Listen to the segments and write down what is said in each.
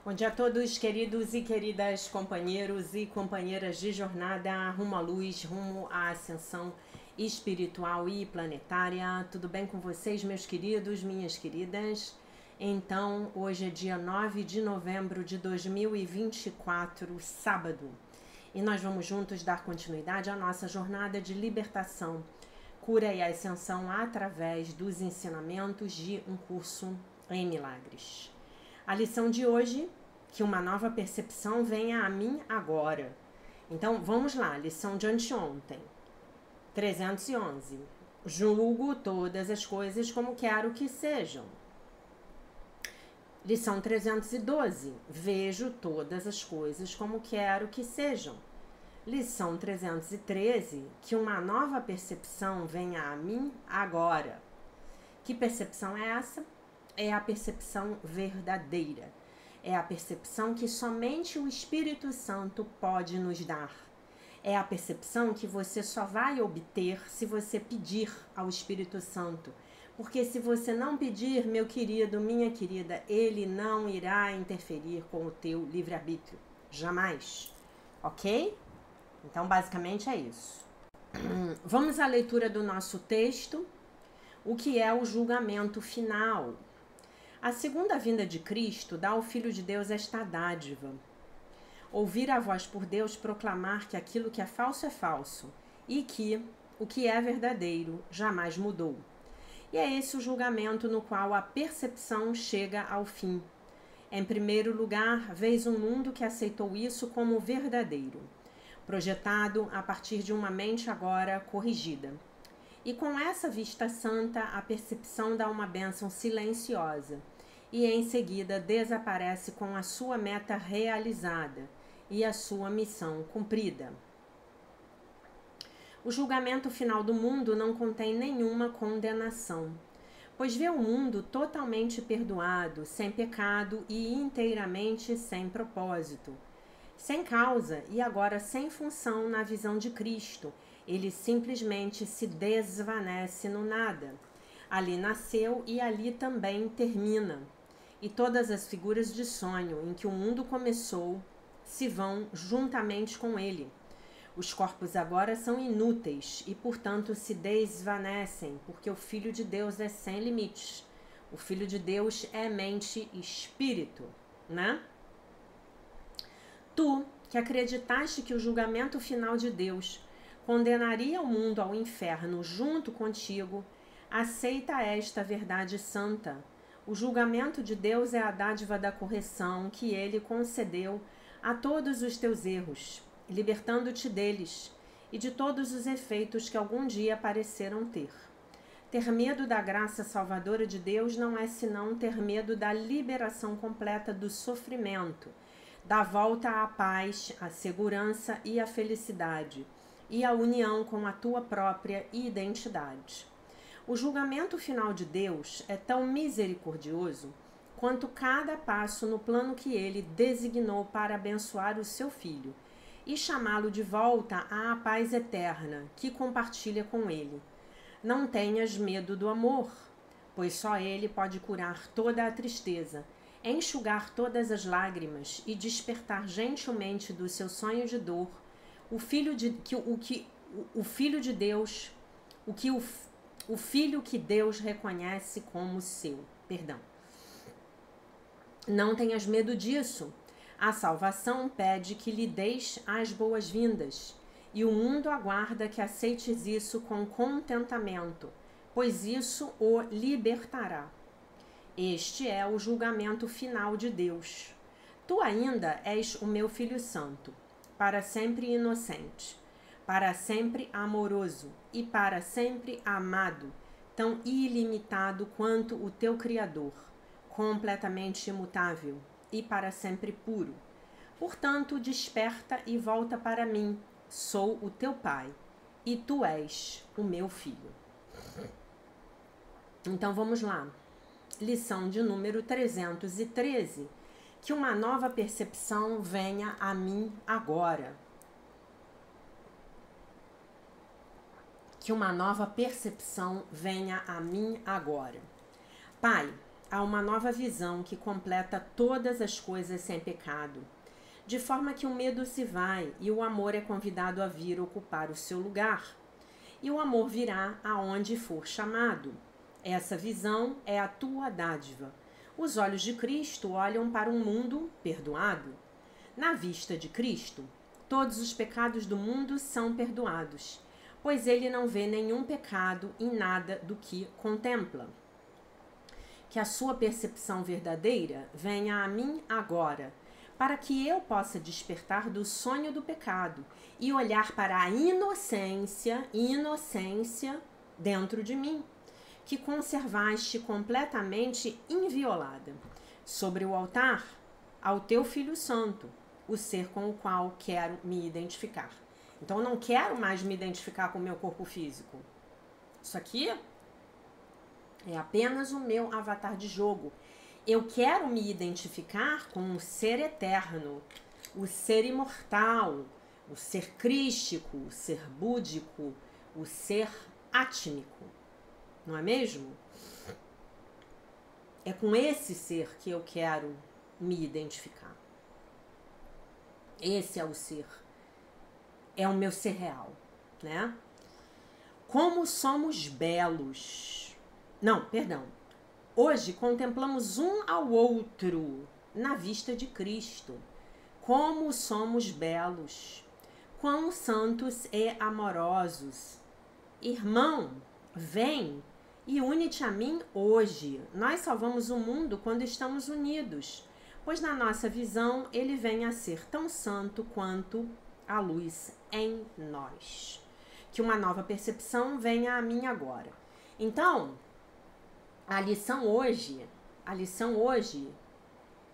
Bom dia a todos, queridos e queridas companheiros e companheiras de jornada rumo à luz, rumo à ascensão espiritual e planetária. Tudo bem com vocês, meus queridos, minhas queridas? Então, hoje é dia 9 de novembro de 2024, sábado, e nós vamos juntos dar continuidade à nossa jornada de libertação, cura e ascensão através dos ensinamentos de um curso em milagres. A lição de hoje, que uma nova percepção venha a mim agora. Então, vamos lá, lição de anteontem. 311. Julgo todas as coisas como quero que sejam. Lição 312. Vejo todas as coisas como quero que sejam. Lição 313. Que uma nova percepção venha a mim agora. Que percepção é essa? É a percepção verdadeira. É a percepção que somente o Espírito Santo pode nos dar. É a percepção que você só vai obter se você pedir ao Espírito Santo. Porque se você não pedir, meu querido, minha querida, ele não irá interferir com o teu livre-arbítrio. Jamais. Ok? Então, basicamente é isso. Vamos à leitura do nosso texto. O que é o julgamento final? A segunda vinda de Cristo dá ao Filho de Deus esta dádiva. Ouvir a voz por Deus proclamar que aquilo que é falso e que o que é verdadeiro jamais mudou. E é esse o julgamento no qual a percepção chega ao fim. Em primeiro lugar, vês um mundo que aceitou isso como verdadeiro, projetado a partir de uma mente agora corrigida. E com essa vista santa, a percepção dá uma bênção silenciosa e em seguida desaparece com a sua meta realizada e a sua missão cumprida. O julgamento final do mundo não contém nenhuma condenação, pois vê o mundo totalmente perdoado, sem pecado e inteiramente sem propósito, sem causa e agora sem função na visão de Cristo. Ele simplesmente se desvanece no nada. Ali nasceu e ali também termina. E todas as figuras de sonho em que o mundo começou se vão juntamente com ele. Os corpos agora são inúteis e, portanto, se desvanecem, porque o Filho de Deus é sem limites. O Filho de Deus é mente e espírito, né? Tu, que acreditaste que o julgamento final de Deus condenaria o mundo ao inferno junto contigo, aceita esta verdade santa. O julgamento de Deus é a dádiva da correção que ele concedeu a todos os teus erros, libertando-te deles e de todos os efeitos que algum dia pareceram ter. Ter medo da graça salvadora de Deus não é senão ter medo da liberação completa do sofrimento, da volta à paz, à segurança e à felicidade, e à união com a tua própria identidade. O julgamento final de Deus é tão misericordioso quanto cada passo no plano que ele designou para abençoar o seu filho e chamá-lo de volta à paz eterna que compartilha com ele. Não tenhas medo do amor, pois só ele pode curar toda a tristeza, enxugar todas as lágrimas e despertar gentilmente do seu sonho de dor o filho que Deus reconhece como seu. Não tenhas medo disso. A salvação pede que lhe deis as boas-vindas, e o mundo aguarda que aceites isso com contentamento, pois isso o libertará. Este é o julgamento final de Deus. Tu ainda és o meu Filho Santo, para sempre inocente, para sempre amoroso e para sempre amado, tão ilimitado quanto o teu Criador, completamente imutável e para sempre puro. Portanto, desperta e volta para mim. Sou o teu pai e tu és o meu filho. Então vamos lá. Lição de número 313. Que uma nova percepção venha a mim agora. Que uma nova percepção venha a mim agora. Pai, há uma nova visão que completa todas as coisas sem pecado, de forma que o medo se vai e o amor é convidado a vir ocupar o seu lugar. E o amor virá aonde for chamado. Essa visão é a tua dádiva. Os olhos de Cristo olham para um mundo perdoado. Na vista de Cristo, todos os pecados do mundo são perdoados, pois ele não vê nenhum pecado em nada do que contempla. Que a sua percepção verdadeira venha a mim agora, para que eu possa despertar do sonho do pecado e olhar para a inocência dentro de mim, que conservaste completamente inviolada, sobre o altar ao teu Filho Santo, o ser com o qual quero me identificar. Então eu não quero mais me identificar com o meu corpo físico. Isso aqui é apenas o meu avatar de jogo. Eu quero me identificar com o ser eterno, o ser imortal, o ser crístico, o ser búdico, o ser átmico. Não é mesmo? É com esse ser que eu quero me identificar. Esse é o ser. É o meu ser real, né? Como somos belos. Não, perdão. Hoje contemplamos um ao outro na vista de Cristo. Como somos belos. Quão santos e amorosos. Irmão, vem e une-te a mim hoje. Nós salvamos o mundo quando estamos unidos, pois na nossa visão ele vem a ser tão santo quanto a luz em nós. Que uma nova percepção venha a mim agora. Então, a lição hoje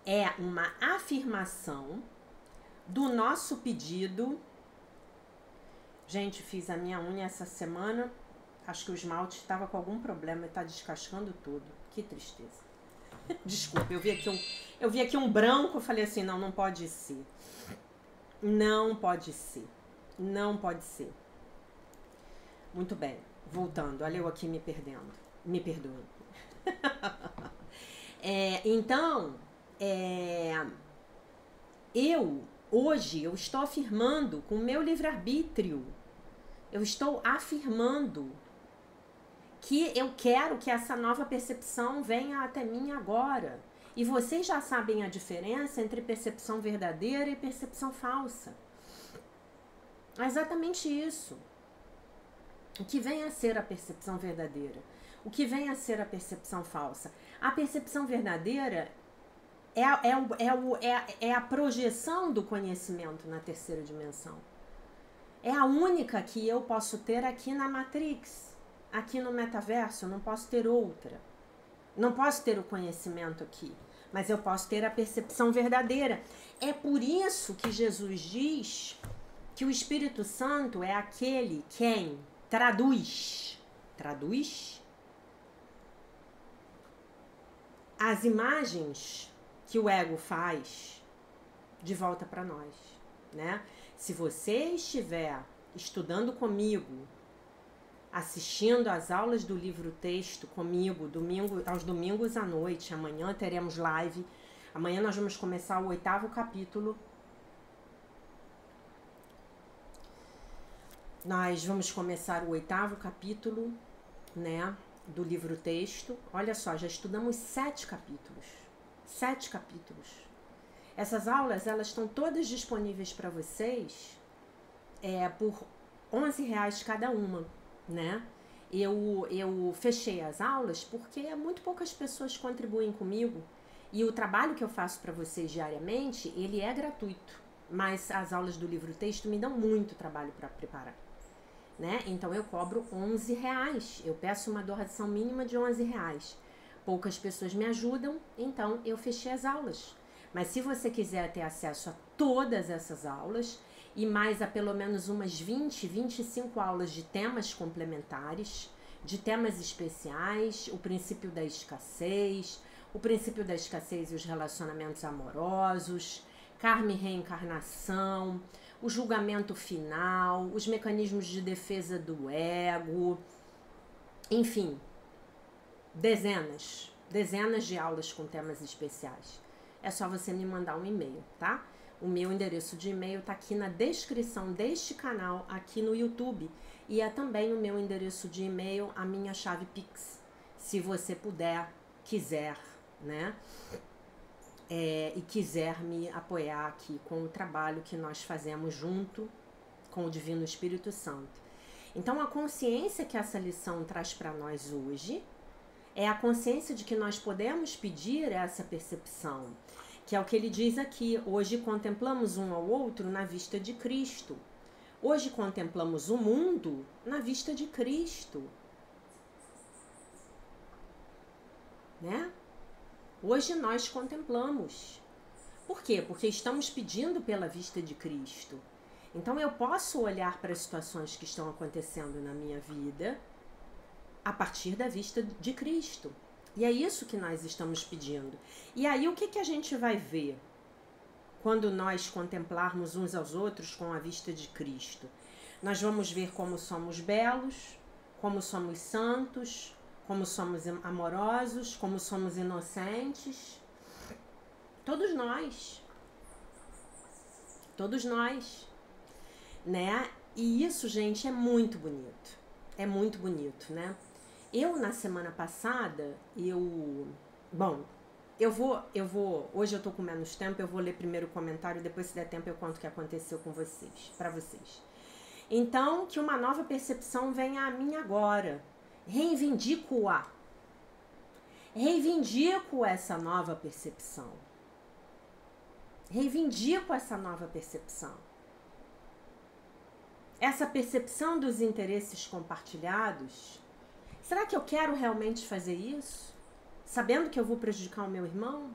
é uma afirmação do nosso pedido. Gente, fiz a minha unha essa semana. Acho que o esmalte estava com algum problema e está descascando tudo. Que tristeza. Desculpa, eu vi aqui um branco, eu falei assim, não pode ser. Não pode ser. Não pode ser. Muito bem, voltando. Olha eu aqui me perdendo. Me perdoe. Hoje eu estou afirmando com o meu livre-arbítrio. Eu estou afirmando que eu quero que essa nova percepção venha até mim agora. E vocês já sabem a diferença entre percepção verdadeira e percepção falsa. É exatamente isso. O que vem a ser a percepção verdadeira? O que vem a ser a percepção falsa? A percepção verdadeira é a projeção do conhecimento na terceira dimensão. É a única que eu posso ter aqui na Matrix, aqui no metaverso. Eu não posso ter outra. Não posso ter o conhecimento aqui, mas eu posso ter a percepção verdadeira. É por isso que Jesus diz que o Espírito Santo é aquele quem traduz as imagens que o ego faz de volta para nós, né? Se você estiver estudando comigo, assistindo às aulas do livro-texto comigo, aos domingos à noite, amanhã teremos live, amanhã nós vamos começar o 8º capítulo. Nós vamos começar o 8º capítulo, né, do livro-texto. Olha só, já estudamos 7 capítulos. 7 capítulos. Essas aulas, elas estão todas disponíveis para vocês por R$11 cada uma, né? Eu fechei as aulas porque muito poucas pessoas contribuem comigo e o trabalho que eu faço para vocês diariamente, ele é gratuito, mas as aulas do livro-texto me dão muito trabalho para preparar, né? Então eu cobro R$11, eu peço uma doação mínima de R$11. Poucas pessoas me ajudam, então eu fechei as aulas. Mas se você quiser ter acesso a todas essas aulas e mais a pelo menos umas 20, 25 aulas de temas complementares, de temas especiais, o princípio da escassez e os relacionamentos amorosos, karma e reencarnação, o julgamento final, os mecanismos de defesa do ego, enfim, dezenas dezenas de aulas com temas especiais. É só você me mandar um e-mail, tá? O meu endereço de e-mail tá aqui na descrição deste canal, aqui no YouTube. E é também o meu endereço de e-mail, a minha chave Pix, se você puder, quiser, né? E quiser me apoiar aqui com o trabalho que nós fazemos junto com o Divino Espírito Santo. Então, a consciência que essa lição traz para nós hoje é a consciência de que nós podemos pedir essa percepção, que é o que ele diz aqui. Hoje contemplamos um ao outro na vista de Cristo. Hoje contemplamos o mundo na vista de Cristo. Né? Hoje nós contemplamos. Por quê? Porque estamos pedindo pela vista de Cristo. Então eu posso olhar para as situações que estão acontecendo na minha vida a partir da vista de Cristo. E é isso que nós estamos pedindo. E aí o que a gente vai ver quando nós contemplarmos uns aos outros com a vista de Cristo? Nós vamos ver como somos belos, como somos santos, como somos amorosos, como somos inocentes. Todos nós. Todos nós. Né? E isso, gente, é muito bonito. É muito bonito, né? Eu, na semana passada, hoje eu tô com menos tempo, eu vou ler primeiro o comentário, depois, se der tempo, eu conto o que aconteceu com vocês, para vocês. Então, que uma nova percepção venha a mim agora. Reivindico-a. Reivindico essa nova percepção. Reivindico essa nova percepção. Essa percepção dos interesses compartilhados. Será que eu quero realmente fazer isso? Sabendo que eu vou prejudicar o meu irmão?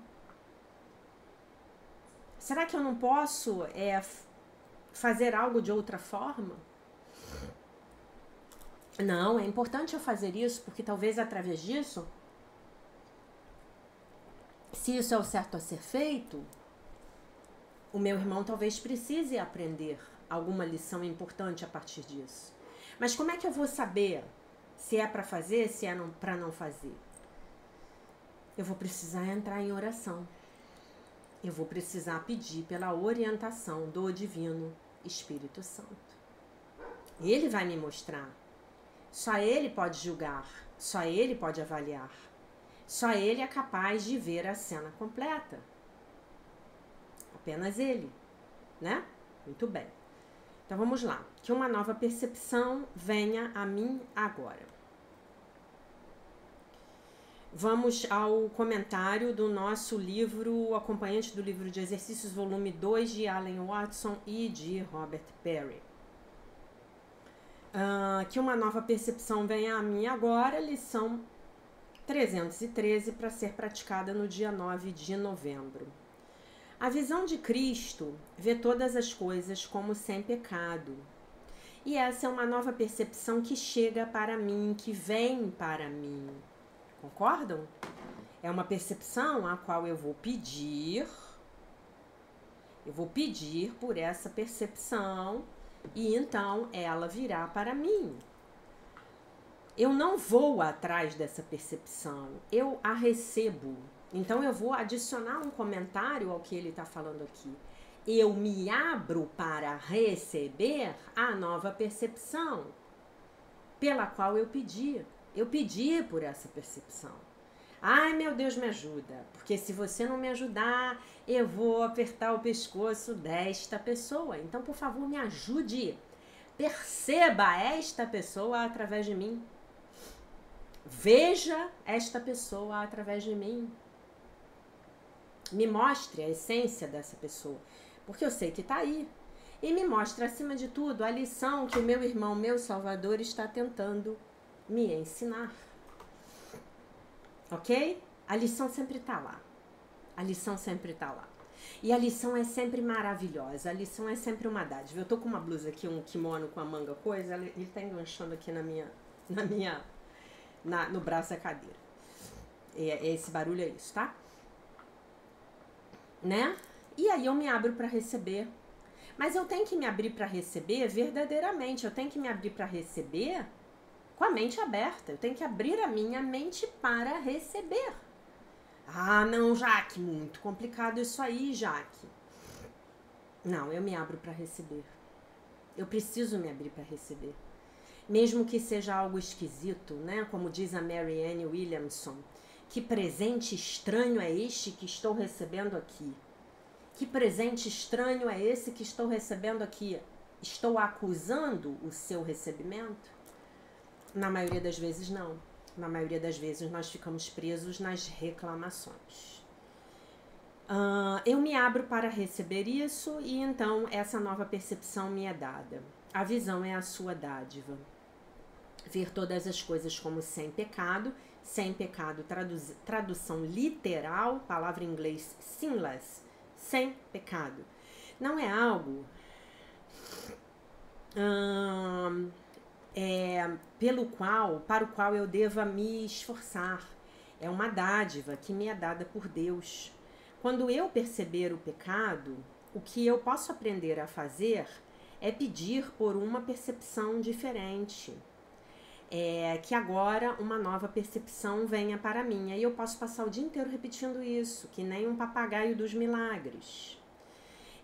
Será que eu não posso fazer algo de outra forma? Não, é importante eu fazer isso, porque talvez através disso, se isso é o certo a ser feito, o meu irmão talvez precise aprender alguma lição importante a partir disso. Mas como é que eu vou saber se é para fazer, se é para não fazer? Eu vou precisar entrar em oração. Eu vou precisar pedir pela orientação do Divino Espírito Santo. Ele vai me mostrar. Só ele pode julgar. Só ele pode avaliar. Só ele é capaz de ver a cena completa. Apenas ele, né? Muito bem. Então vamos lá. Que uma nova percepção venha a mim agora. Vamos ao comentário do nosso livro, acompanhante do livro de exercícios, volume 2, de Alan Watson e de Robert Perry. Que uma nova percepção venha a mim agora, lição 313, para ser praticada no dia 9 de novembro. A visão de Cristo vê todas as coisas como sem pecado. E essa é uma nova percepção que chega para mim, que vem para mim. Concordam? É uma percepção a qual eu vou pedir por essa percepção e então ela virá para mim. Eu não vou atrás dessa percepção, eu a recebo. Então eu vou adicionar um comentário ao que ele está falando aqui. Eu me abro para receber a nova percepção pela qual eu pedi. Eu pedi por essa percepção. Ai, meu Deus, me ajuda. Porque se você não me ajudar, eu vou apertar o pescoço desta pessoa. Então, por favor, me ajude. Perceba esta pessoa através de mim. Veja esta pessoa através de mim. Me mostre a essência dessa pessoa. Porque eu sei que está aí. E me mostre, acima de tudo, a lição que o meu irmão, meu Salvador, está tentando me ensinar. Ok? A lição sempre está lá. A lição sempre está lá. E a lição é sempre maravilhosa. A lição é sempre uma dádiva. Eu tô com uma blusa aqui, um kimono com a manga coisa, ele tá enganchando aqui no braço da cadeira. Esse barulho é isso, tá? Né? E aí eu me abro para receber. Mas eu tenho que me abrir para receber verdadeiramente. Eu tenho que me abrir para receber com a mente aberta. Eu tenho que abrir a minha mente para receber. Ah, não, Jaque, muito complicado isso aí, Jaque. Não, eu me abro para receber. Eu preciso me abrir para receber. Mesmo que seja algo esquisito, né? Como diz a Marianne Williamson. Que presente estranho é este que estou recebendo aqui? Que presente estranho é esse que estou recebendo aqui? Estou acusando o seu recebimento? Na maioria das vezes, não. Na maioria das vezes, nós ficamos presos nas reclamações. Eu me abro para receber isso e então essa nova percepção me é dada. A visão é a sua dádiva. Ver todas as coisas como sem pecado, tradução literal, palavra em inglês sinless, sem pecado. Não é algo para o qual eu deva me esforçar. É uma dádiva que me é dada por Deus. Quando eu perceber o pecado, o que eu posso aprender a fazer é pedir por uma percepção diferente. Que agora uma nova percepção venha para mim. Aí eu posso passar o dia inteiro repetindo isso, que nem um papagaio dos milagres.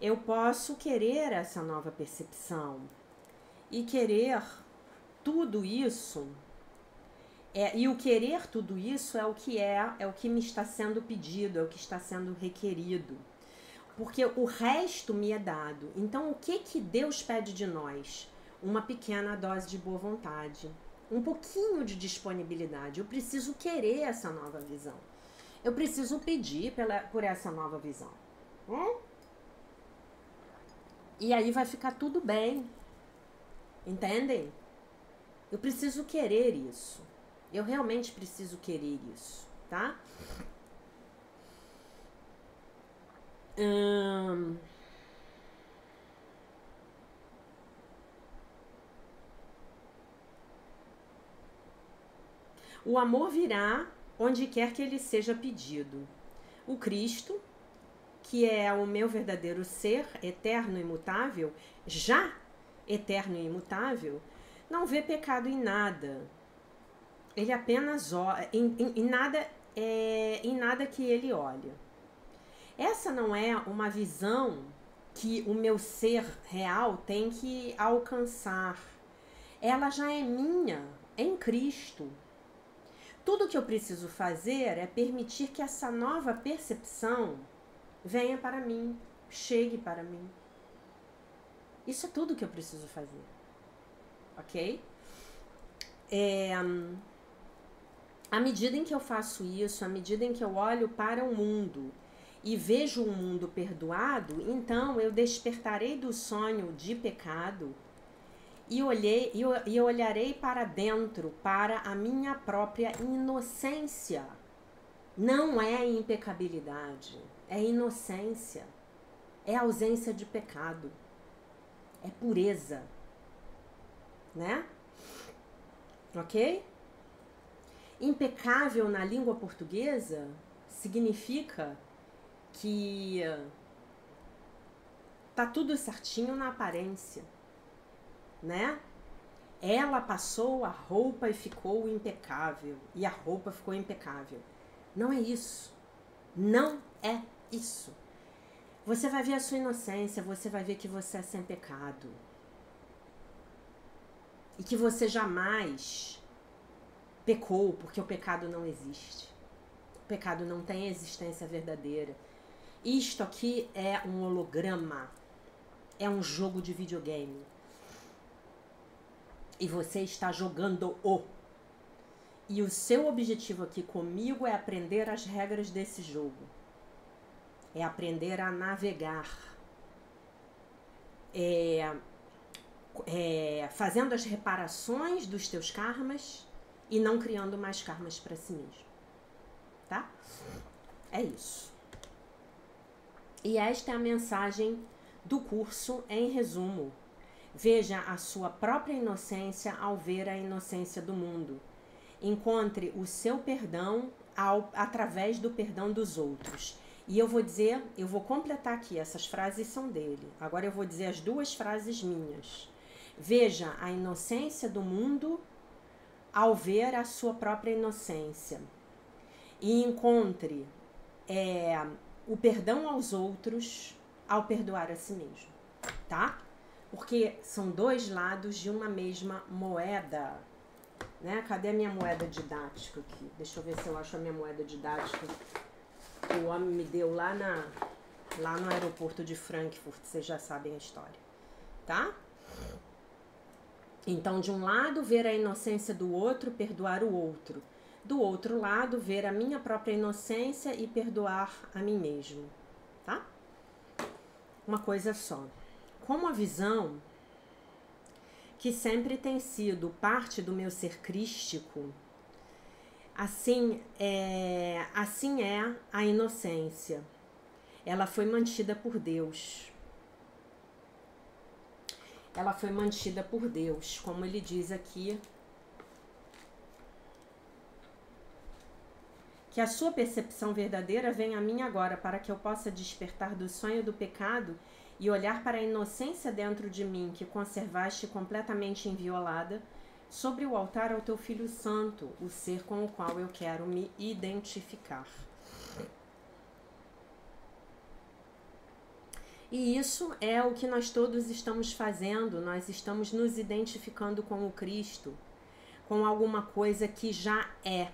Eu posso querer essa nova percepção e querer tudo isso. E o querer tudo isso é o que me está sendo pedido, é o que está sendo requerido. Porque o resto me é dado. Então, o que Deus pede de nós? Uma pequena dose de boa vontade. Um pouquinho de disponibilidade. Eu preciso querer essa nova visão. Eu preciso pedir por essa nova visão. E aí vai ficar tudo bem. Entendem? Eu preciso querer isso. Eu realmente preciso querer isso, tá? O amor virá onde quer que ele seja pedido. O Cristo, que é o meu verdadeiro ser, eterno e imutável, já eterno e imutável, não vê pecado em nada. Ele apenas olha, em nada que ele olha. Essa não é uma visão que o meu ser real tem que alcançar. Ela já é minha, em Cristo. Tudo que eu preciso fazer é permitir que essa nova percepção venha para mim, chegue para mim. Isso é tudo que eu preciso fazer. Ok? À medida em que eu faço isso, à medida em que eu olho para o mundo e vejo um mundo perdoado, então eu despertarei do sonho de pecado e olharei para dentro, para a minha própria inocência. Não é impecabilidade, é inocência, é ausência de pecado, é pureza, né? Ok? Impecável na língua portuguesa significa que tá tudo certinho na aparência, né? Ela passou a roupa e ficou impecável, e a roupa ficou impecável. Não é isso. Não é isso. Você vai ver a sua inocência, você vai ver que você é sem pecado. E que você jamais pecou, porque o pecado não existe. O pecado não tem existência verdadeira. Isto aqui é um holograma. É um jogo de videogame. E você está jogando-o. E o seu objetivo aqui comigo é aprender as regras desse jogo. É aprender a navegar. Fazendo as reparações dos teus karmas e não criando mais karmas para si mesmo. Tá? É isso. E esta é a mensagem do curso em resumo. Veja a sua própria inocência ao ver a inocência do mundo. Encontre o seu perdão através do perdão dos outros. E eu vou completar aqui, essas frases são dele. Agora eu vou dizer as duas frases minhas. Veja a inocência do mundo ao ver a sua própria inocência. E encontre o perdão aos outros ao perdoar a si mesmo, tá? Porque são dois lados de uma mesma moeda, né? Cadê a minha moeda didática aqui? Deixa eu ver se eu acho a minha moeda didática que o homem me deu lá no aeroporto de Frankfurt, vocês já sabem a história, tá? Então, de um lado, ver a inocência do outro, perdoar o outro. Do outro lado, ver a minha própria inocência e perdoar a mim mesmo, tá? Uma coisa só. Como a visão, que sempre tem sido parte do meu ser crístico, assim é a inocência. Ela foi mantida por Deus. Ela foi mantida por Deus, como ele diz aqui, que a sua percepção verdadeira venha a mim agora, para que eu possa despertar do sonho do pecado e olhar para a inocência dentro de mim, que conservaste completamente inviolada, sobre o altar ao teu Filho Santo, o ser com o qual eu quero me identificar. E isso é o que nós todos estamos fazendo, nós estamos nos identificando com o Cristo, com alguma coisa que já é.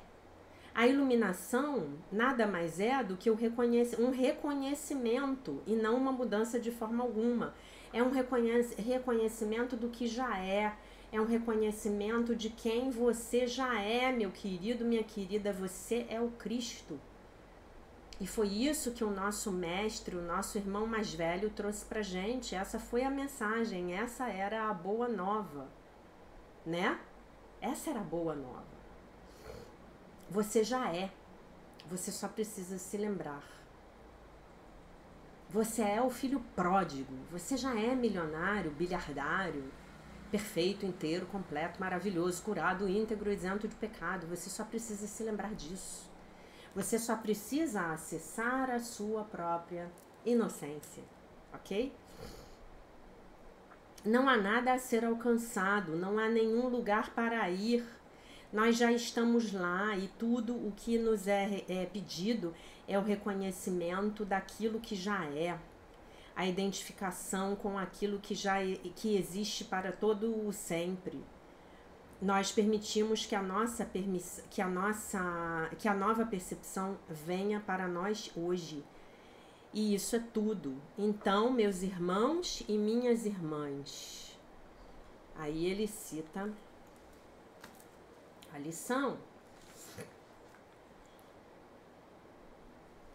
A iluminação nada mais é do que um reconhecimento e não uma mudança de forma alguma. É um reconhecimento do que já é um reconhecimento de quem você já é, meu querido, minha querida, você é o Cristo. E foi isso que o nosso mestre, o nosso irmão mais velho trouxe pra gente. Essa foi a mensagem, essa era a boa nova, né? Essa era a boa nova. Você já é, você só precisa se lembrar. Você é o filho pródigo, você já é milionário, bilhardário, perfeito, inteiro, completo, maravilhoso, curado, íntegro, isento de pecado. Você só precisa se lembrar disso. Você só precisa acessar a sua própria inocência, ok? Não há nada a ser alcançado, não há nenhum lugar para ir. Nós já estamos lá e tudo o que nos é pedido é o reconhecimento daquilo que já é. A identificação com aquilo que existe para todo o sempre. Nós permitimos que a nova percepção venha para nós hoje. E isso é tudo. Então, meus irmãos e minhas irmãs. Aí ele cita a lição.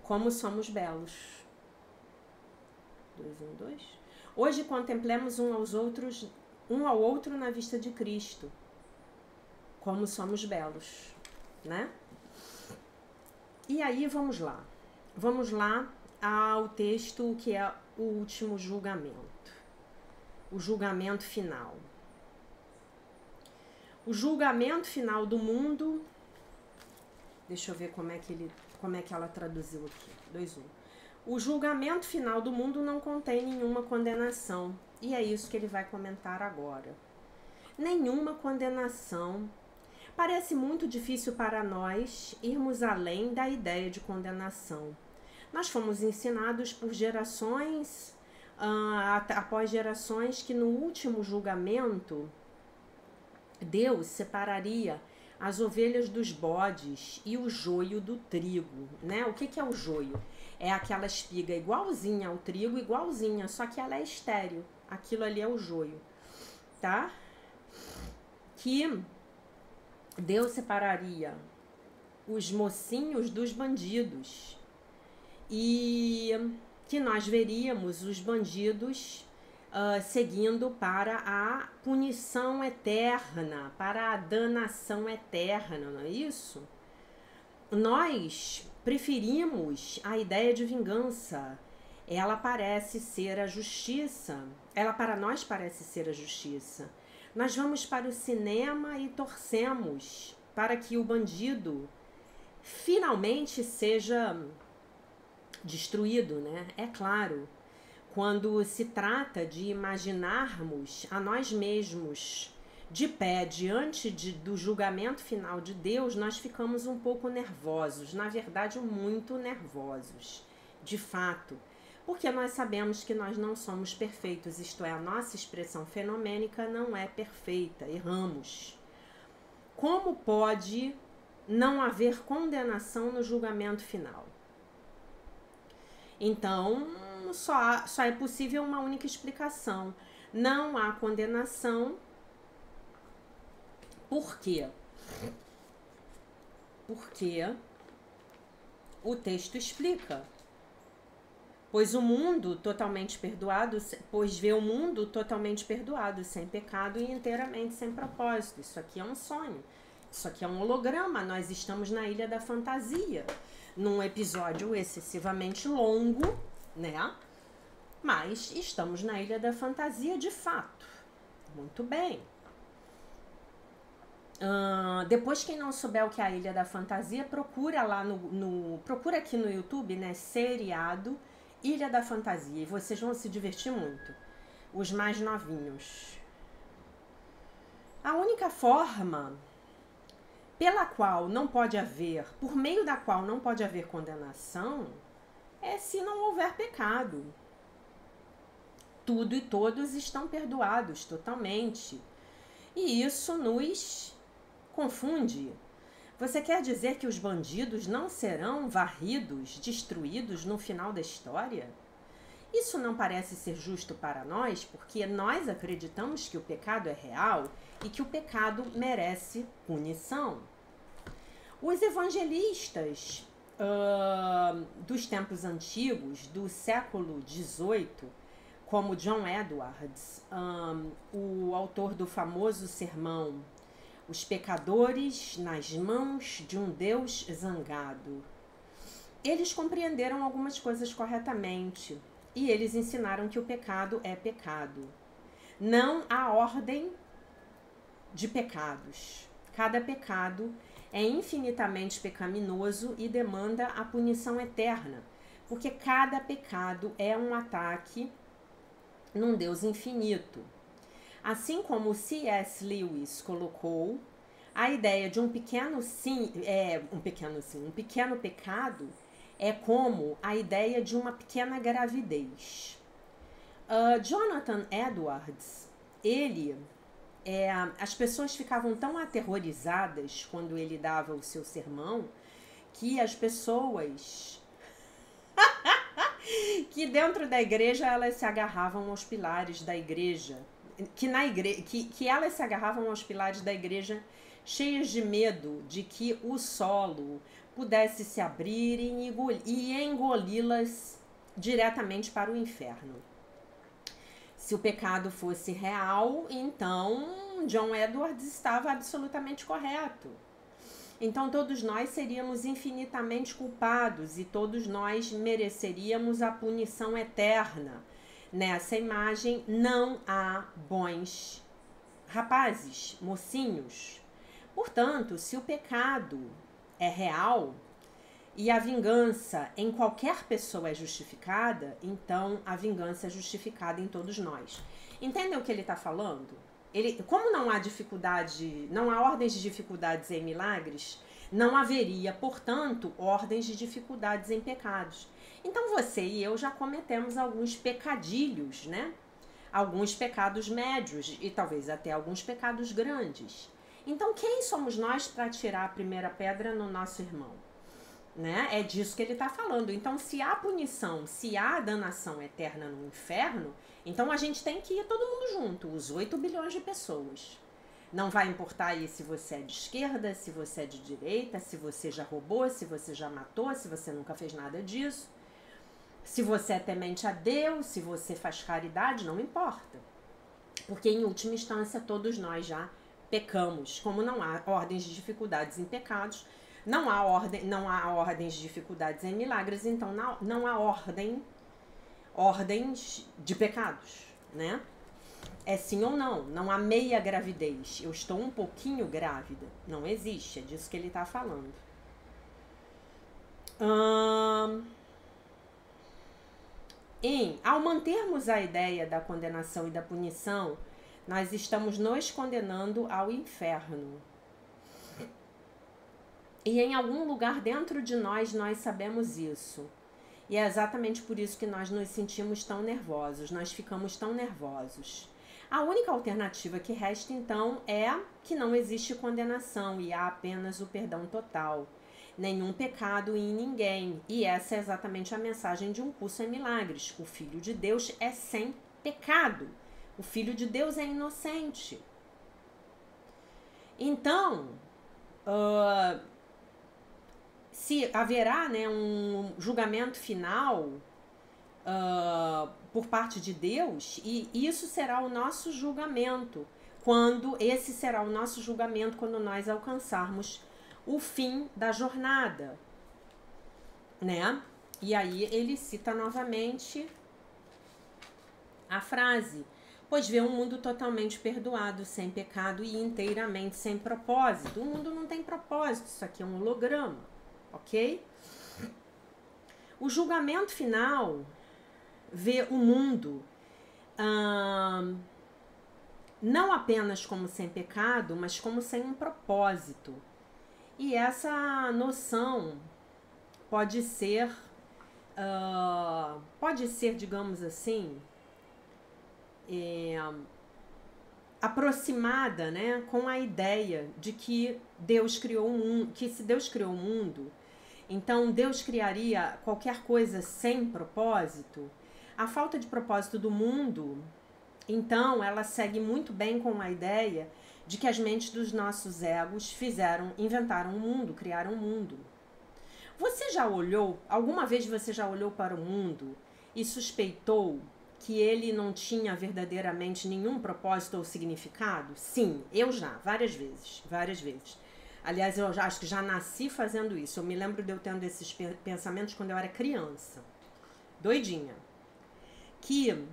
Como somos belos. 2:2. Hoje contemplemos um ao outro na vista de Cristo. Como somos belos, né? E aí vamos lá. Vamos lá ao texto que é o último julgamento. O julgamento final. O julgamento final do mundo. Deixa eu ver como é que ela traduziu aqui. 2:1. O julgamento final do mundo não contém nenhuma condenação. E é isso que ele vai comentar agora. Nenhuma condenação. Parece muito difícil para nós irmos além da ideia de condenação. Nós fomos ensinados por gerações, após gerações, que no último julgamento, Deus separaria as ovelhas dos bodes e o joio do trigo, né? O que é o joio? É aquela espiga igualzinha ao trigo, igualzinha, só que ela é estéril. Aquilo ali é o joio, tá? Que Deus separaria os mocinhos dos bandidos e que nós veríamos os bandidos seguindo para a punição eterna, para a danação eterna, não é isso? Nós preferimos a ideia de vingança. Ela parece ser a justiça. Ela para nós parece ser a justiça. Nós vamos para o cinema e torcemos para que o bandido finalmente seja destruído, né? É claro, quando se trata de imaginarmos a nós mesmos de pé diante do julgamento final de Deus, nós ficamos um pouco nervosos, na verdade, muito nervosos, de fato, porque nós sabemos que nós não somos perfeitos, isto é, a nossa expressão fenomênica não é perfeita, erramos. Como pode não haver condenação no julgamento final? Então, só é possível uma única explicação. Não há condenação. Por quê? Porque o texto explica. Pois vê o mundo totalmente perdoado, sem pecado e inteiramente sem propósito. Isso aqui é um sonho. Isso aqui é um holograma. Nós estamos na Ilha da Fantasia, num episódio excessivamente longo, né? Mas estamos na Ilha da Fantasia de fato. Muito bem. Depois, quem não souber o que é a Ilha da Fantasia, procura lá procura aqui no YouTube, né? Seriado Ilha da Fantasia, e vocês vão se divertir muito. Os mais novinhos. A única forma por meio da qual não pode haver condenação, é se não houver pecado. Tudo e todos estão perdoados totalmente. E isso nos confunde. Você quer dizer que os bandidos não serão varridos, destruídos no final da história? Isso não parece ser justo para nós, porque nós acreditamos que o pecado é real e que o pecado merece punição. Os evangelistas dos tempos antigos, do século XVIII, como John Edwards, o autor do famoso sermão Os Pecadores nas Mãos de um Deus Zangado, eles compreenderam algumas coisas corretamente e eles ensinaram que o pecado é pecado. Não há ordem de pecados. Cada pecado é infinitamente pecaminoso e demanda a punição eterna, porque cada pecado é um ataque num Deus infinito. Assim como C.S. Lewis colocou, a ideia de um pequeno pecado é como a ideia de uma pequena gravidez. Jonathan Edwards, as pessoas ficavam tão aterrorizadas quando ele dava o seu sermão, que as pessoas que dentro da igreja elas se agarravam aos pilares da igreja, que elas se agarravam aos pilares da igreja cheias de medo de que o solo pudesse se abrir e engoli-las diretamente para o inferno. Se o pecado fosse real, então John Edwards estava absolutamente correto. Então todos nós seríamos infinitamente culpados e todos nós mereceríamos a punição eterna. Nessa imagem não há bons rapazes, mocinhos. Portanto, se o pecado é real e a vingança em qualquer pessoa é justificada, então a vingança é justificada em todos nós. Entendem o que ele está falando? Como não há dificuldade, não há ordens de dificuldades em milagres, não haveria, portanto, ordens de dificuldades em pecados. Então você e eu já cometemos alguns pecadilhos, né? Alguns pecados médios e talvez até alguns pecados grandes. Então quem somos nós para tirar a primeira pedra no nosso irmão? Né? É disso que ele está falando. Então, se há punição, se há danação eterna no inferno, então a gente tem que ir todo mundo junto, os 8 bilhões de pessoas. Não vai importar aí se você é de esquerda, se você é de direita, se você já roubou, se você já matou, se você nunca fez nada disso, se você é temente a Deus, se você faz caridade, não importa. Porque em última instância todos nós já pecamos. Como não há ordens de dificuldades em pecados, não há ordens de dificuldades em milagres, então não há ordens de pecados, né? É sim ou não, não há meia gravidez. Eu estou um pouquinho grávida. Não existe, é disso que ele está falando. Ao mantermos a ideia da condenação e da punição Nós estamos nos condenando ao inferno. E em algum lugar dentro de nós sabemos isso. E é exatamente por isso que nós nos sentimos tão nervosos, nós ficamos tão nervosos. A única alternativa que resta, então, é que não existe condenação e há apenas o perdão total. Nenhum pecado em ninguém. E essa é exatamente a mensagem de um curso em milagres. O Filho de Deus é sem pecado. O Filho de Deus é inocente. Então, se haverá, né, um julgamento final por parte de Deus, e isso será o nosso julgamento, quando nós alcançarmos o fim da jornada, né? E aí ele cita novamente a frase: pois vê um mundo totalmente perdoado, sem pecado e inteiramente sem propósito. O mundo não tem propósito, isso aqui é um holograma, ok? O julgamento final vê o mundo não apenas como sem pecado, mas como sem um propósito. E essa noção pode ser, digamos assim, aproximada, né, com a ideia de que Deus criou um mundo, que se Deus criou o mundo, então Deus criaria qualquer coisa sem propósito. A falta de propósito do mundo, então, ela segue muito bem com a ideia de que as mentes dos nossos egos inventaram um mundo, criaram um mundo. Alguma vez você já olhou para o mundo e suspeitou que ele não tinha verdadeiramente nenhum propósito ou significado? Sim, eu já, várias vezes. Aliás, eu acho que já nasci fazendo isso. Eu me lembro de eu tendo esses pensamentos quando eu era criança. Doidinha. Que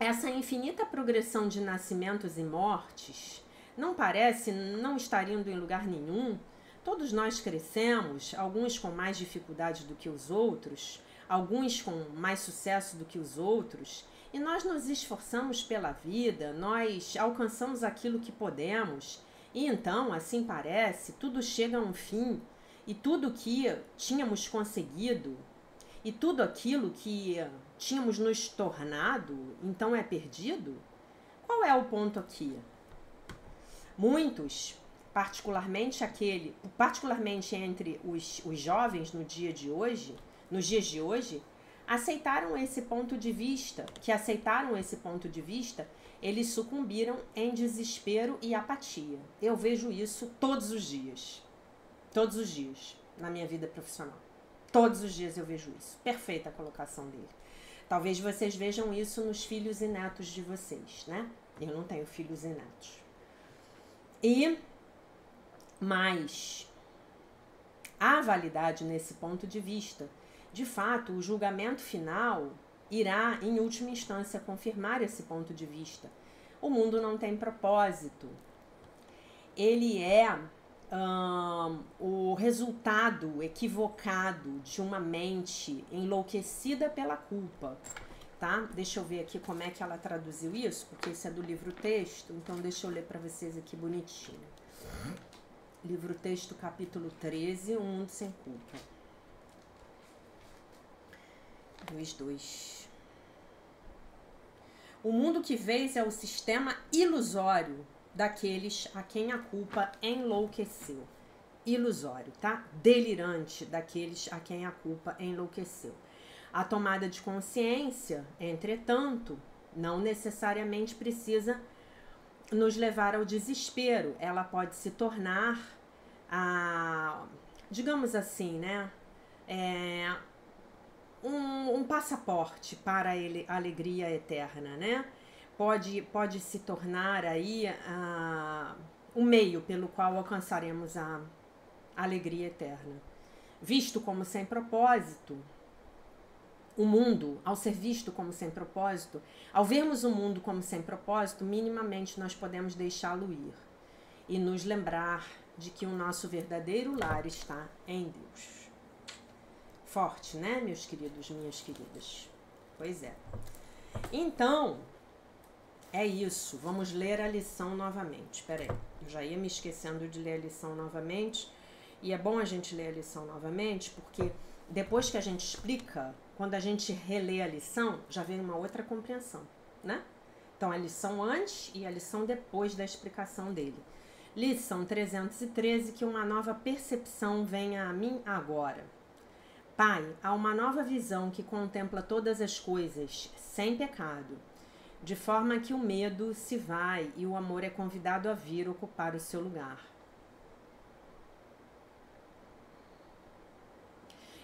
essa infinita progressão de nascimentos e mortes não parece não estar indo em lugar nenhum. Todos nós crescemos, alguns com mais dificuldade do que os outros, alguns com mais sucesso do que os outros, e nós nos esforçamos pela vida, nós alcançamos aquilo que podemos, e então, assim parece, tudo chega a um fim, e tudo que tínhamos conseguido, e tudo aquilo que tínhamos nos tornado, então é perdido? Qual é o ponto aqui? Muitos, particularmente entre os jovens nos dias de hoje, aceitaram esse ponto de vista, eles sucumbiram em desespero e apatia. Eu vejo isso todos os dias, na minha vida profissional. Todos os dias eu vejo isso. Perfeita a colocação dele. Talvez vocês vejam isso nos filhos e netos de vocês, né? Eu não tenho filhos e netos. Mas há validade nesse ponto de vista. De fato, o julgamento final irá, em última instância, confirmar esse ponto de vista. O mundo não tem propósito. Ele é o resultado equivocado de uma mente enlouquecida pela culpa, tá? Deixa eu ver aqui como é que ela traduziu isso, porque isso é do livro texto, então deixa eu ler para vocês aqui bonitinho. Livro texto, capítulo 13, Um Mundo Sem Culpa. 2:2. O mundo que vês é o sistema ilusório daqueles a quem a culpa enlouqueceu. Ilusório, tá? Delirante daqueles a quem a culpa enlouqueceu. A tomada de consciência, entretanto, não necessariamente precisa nos levar ao desespero. Ela pode se tornar, digamos assim, né? Um passaporte para a alegria eterna, né? Pode se tornar aí um meio pelo qual alcançaremos a alegria eterna. Visto como sem propósito, o mundo, ao ser visto como sem propósito, ao vermos o mundo como sem propósito, minimamente nós podemos deixá-lo ir e nos lembrar de que o nosso verdadeiro lar está em Deus. Forte, né, meus queridos, minhas queridas? Pois é. Então, É isso, vamos ler a lição novamente. Espera aí, eu já ia me esquecendo de ler a lição novamente. E é bom a gente ler a lição novamente, porque depois que a gente explica, quando a gente relê a lição, já vem uma outra compreensão, né? Então, a lição antes e a lição depois da explicação dele. Lição 313, que uma nova percepção venha a mim agora. Pai, há uma nova visão que contempla todas as coisas sem pecado, de forma que o medo se vai e o amor é convidado a vir ocupar o seu lugar.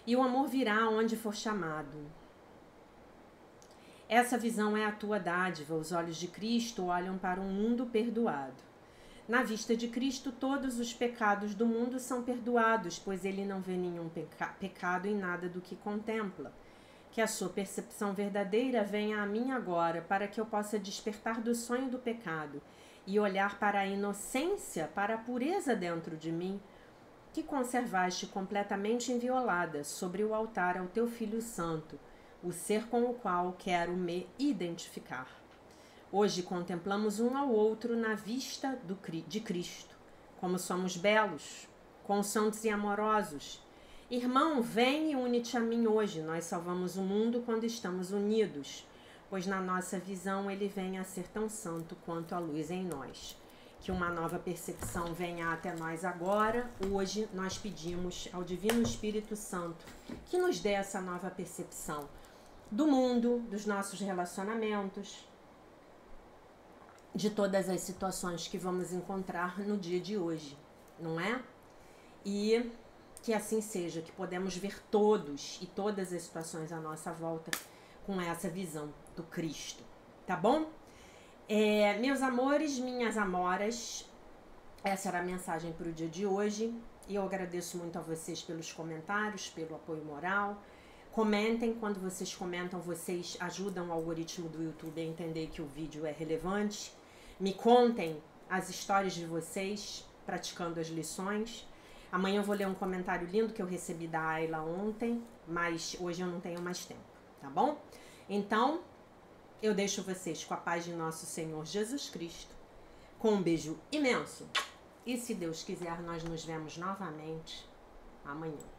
E o amor virá onde for chamado. Essa visão é a tua dádiva. Os olhos de Cristo olham para um mundo perdoado. Na vista de Cristo, todos os pecados do mundo são perdoados, pois ele não vê nenhum pecado em nada do que contempla. Que a sua percepção verdadeira venha a mim agora, para que eu possa despertar do sonho do pecado e olhar para a inocência, para a pureza dentro de mim, que conservaste completamente inviolada sobre o altar ao teu Filho Santo, o ser com o qual quero me identificar. Hoje contemplamos um ao outro na vista de Cristo, como somos belos, constantes e amorosos. Irmão, vem e une-te a mim hoje. Nós salvamos o mundo quando estamos unidos, pois na nossa visão ele vem a ser tão santo quanto a luz em nós. Que uma nova percepção venha até nós agora. Hoje nós pedimos ao Divino Espírito Santo que nos dê essa nova percepção do mundo, dos nossos relacionamentos, de todas as situações que vamos encontrar no dia de hoje, não é? E que assim seja, que podemos ver todos e todas as situações à nossa volta com essa visão do Cristo, tá bom? Meus amores, minhas amoras, essa era a mensagem para o dia de hoje. E eu agradeço muito a vocês pelos comentários, pelo apoio moral. Comentem, quando vocês comentam, vocês ajudam o algoritmo do YouTube a entender que o vídeo é relevante. Me contem as histórias de vocês praticando as lições. Amanhã eu vou ler um comentário lindo que eu recebi da Ayla ontem, mas hoje eu não tenho mais tempo, tá bom? Então, eu deixo vocês com a paz de nosso Senhor Jesus Cristo, com um beijo imenso. E se Deus quiser, nós nos vemos novamente amanhã.